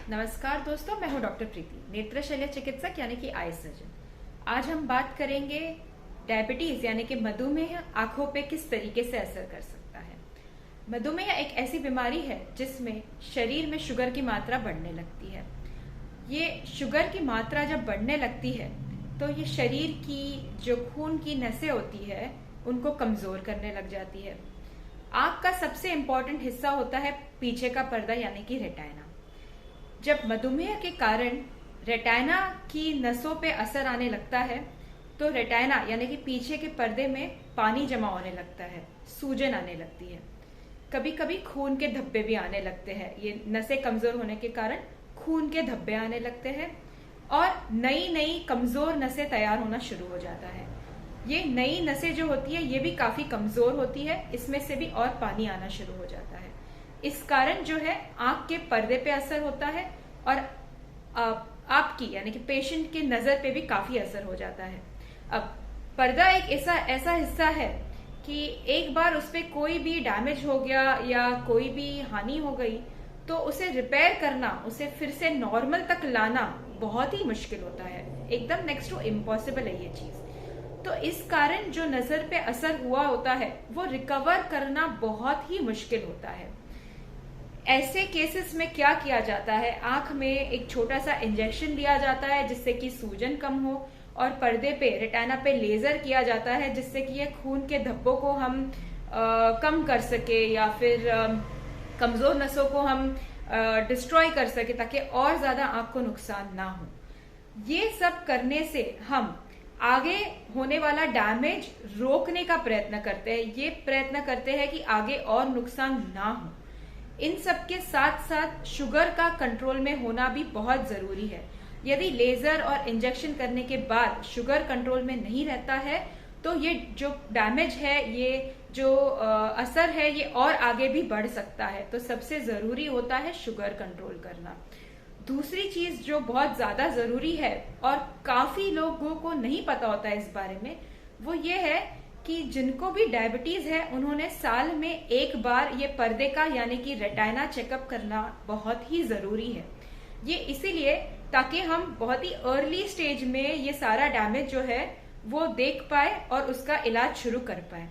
नमस्कार दोस्तों, मैं हूं डॉक्टर प्रीति, नेत्र शल्य चिकित्सक यानी कि आई सर्जन। आज हम बात करेंगे डायबिटीज यानी कि मधुमेह आंखों पे किस तरीके से असर कर सकता है। मधुमेह एक ऐसी बीमारी है जिसमें शरीर में शुगर की मात्रा बढ़ने लगती है। ये शुगर की मात्रा जब बढ़ने लगती है तो ये शरीर की जो खून की नसें होती है उनको कमजोर करने लग जाती है। आंख का सबसे इम्पोर्टेंट हिस्सा होता है पीछे का पर्दा यानी कि रेटाइना। जब मधुमेह के कारण रेटाइना की नसों पे असर आने लगता है तो रेटाइना यानी कि पीछे के पर्दे में पानी जमा होने लगता है, सूजन आने लगती है, कभी कभी खून के धब्बे भी आने लगते हैं। ये नसें कमजोर होने के कारण खून के धब्बे आने लगते हैं और नई नई कमजोर नसें तैयार होना शुरू हो जाता है। ये नई नसें जो होती है ये भी काफी कमजोर होती है, इसमें से भी और पानी आना शुरू हो जाता है। इस कारण जो है आंख के पर्दे पे असर होता है और आपकी यानी कि पेशेंट की नजर पे भी काफी असर हो जाता है। अब पर्दा एक ऐसा हिस्सा है कि एक बार उस पे कोई भी डैमेज हो गया या कोई भी हानि हो गई तो उसे रिपेयर करना, उसे फिर से नॉर्मल तक लाना बहुत ही मुश्किल होता है, एकदम नेक्स्ट टू इम्पॉसिबल है ये चीज। तो इस कारण जो नजर पे असर हुआ होता है वो रिकवर करना बहुत ही मुश्किल होता है। ऐसे केसेस में क्या किया जाता है, आंख में एक छोटा सा इंजेक्शन दिया जाता है जिससे कि सूजन कम हो और पर्दे पे रेटाइना पे लेजर किया जाता है जिससे कि ये खून के धब्बों को हम कम कर सके या फिर कमजोर नसों को हम डिस्ट्रॉय कर सके ताकि और ज्यादा आंख को नुकसान ना हो। ये सब करने से हम आगे होने वाला डैमेज रोकने का प्रयत्न करते हैं। ये प्रयत्न करते हैं कि आगे और नुकसान ना हो। इन सब के साथ साथ शुगर का कंट्रोल में होना भी बहुत जरूरी है। यदि लेजर और इंजेक्शन करने के बाद शुगर कंट्रोल में नहीं रहता है तो ये जो डैमेज है, ये जो असर है, ये और आगे भी बढ़ सकता है। तो सबसे जरूरी होता है शुगर कंट्रोल करना। दूसरी चीज जो बहुत ज्यादा जरूरी है और काफी लोगों को नहीं पता होता है इस बारे में, वो ये है कि जिनको भी डायबिटीज है उन्होंने साल में एक बार ये पर्दे का यानी कि रेटाइना चेकअप करना बहुत ही जरूरी है। ये इसीलिए ताकि हम बहुत ही अर्ली स्टेज में ये सारा डैमेज जो है वो देख पाए और उसका इलाज शुरू कर पाए।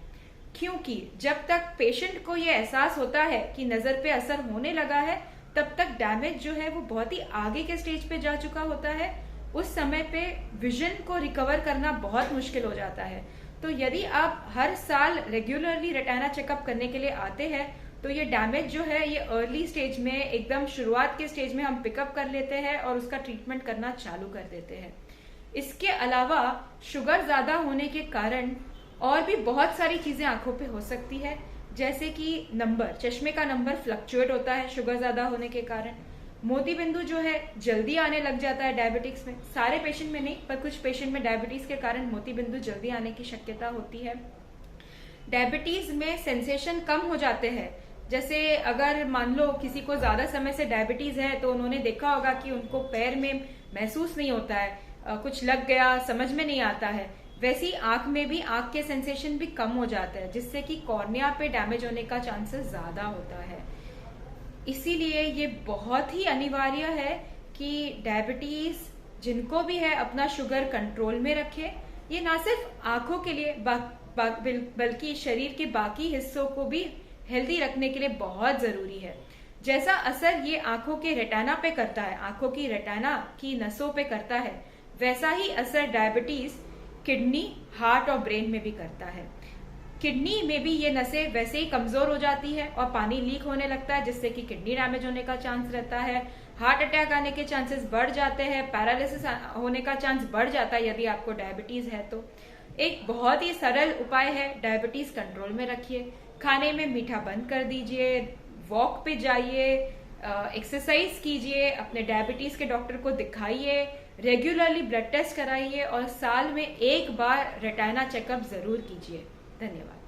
क्योंकि जब तक पेशेंट को ये एहसास होता है कि नजर पे असर होने लगा है तब तक डैमेज जो है वो बहुत ही आगे के स्टेज पे जा चुका होता है। उस समय पे विजन को रिकवर करना बहुत मुश्किल हो जाता है। तो यदि आप हर साल रेगुलरली रेटाइना चेकअप करने के लिए आते हैं तो ये डैमेज जो है ये अर्ली स्टेज में, एकदम शुरुआत के स्टेज में हम पिकअप कर लेते हैं और उसका ट्रीटमेंट करना चालू कर देते हैं। इसके अलावा शुगर ज्यादा होने के कारण और भी बहुत सारी चीजें आंखों पे हो सकती है, जैसे कि नंबर, चश्मे का नंबर फ्लक्चुएट होता है शुगर ज्यादा होने के कारण। मोती बिंदु जो है जल्दी आने लग जाता है डायबिटिक्स में, सारे पेशेंट में नहीं पर कुछ पेशेंट में डायबिटीज के कारण मोती बिंदु जल्दी आने की शक्यता होती है। डायबिटीज में सेंसेशन कम हो जाते हैं, जैसे अगर मान लो किसी को ज्यादा समय से डायबिटीज है तो उन्होंने देखा होगा कि उनको पैर में महसूस नहीं होता है, कुछ लग गया समझ में नहीं आता है। वैसी आंख में भी आंख के सेंसेशन भी कम हो जाता है जिससे कि कॉर्निया पे डैमेज होने का चांसेस ज्यादा होता है। इसीलिए ये बहुत ही अनिवार्य है कि डायबिटीज जिनको भी है अपना शुगर कंट्रोल में रखे। ये ना सिर्फ आंखों के लिए बल्कि शरीर के बाकी हिस्सों को भी हेल्दी रखने के लिए बहुत जरूरी है। जैसा असर ये आंखों के रेटाइना पे करता है, आंखों की रेटाइना की नसों पे करता है, वैसा ही असर डायबिटीज किडनी, हार्ट और ब्रेन में भी करता है। किडनी में भी ये नसें वैसे ही कमजोर हो जाती है और पानी लीक होने लगता है जिससे कि किडनी डैमेज होने का चांस रहता है। हार्ट अटैक आने के चांसेस बढ़ जाते हैं, पैरालिसिस होने का चांस बढ़ जाता है यदि आपको डायबिटीज है तो। एक बहुत ही सरल उपाय है, डायबिटीज कंट्रोल में रखिए, खाने में मीठा बंद कर दीजिए, वॉक पे जाइए, एक्सरसाइज कीजिए, अपने डायबिटीज के डॉक्टर को दिखाइए, रेगुलरली ब्लड टेस्ट कराइए और साल में एक बार रेटाइना चेकअप जरूर कीजिए। धन्यवाद।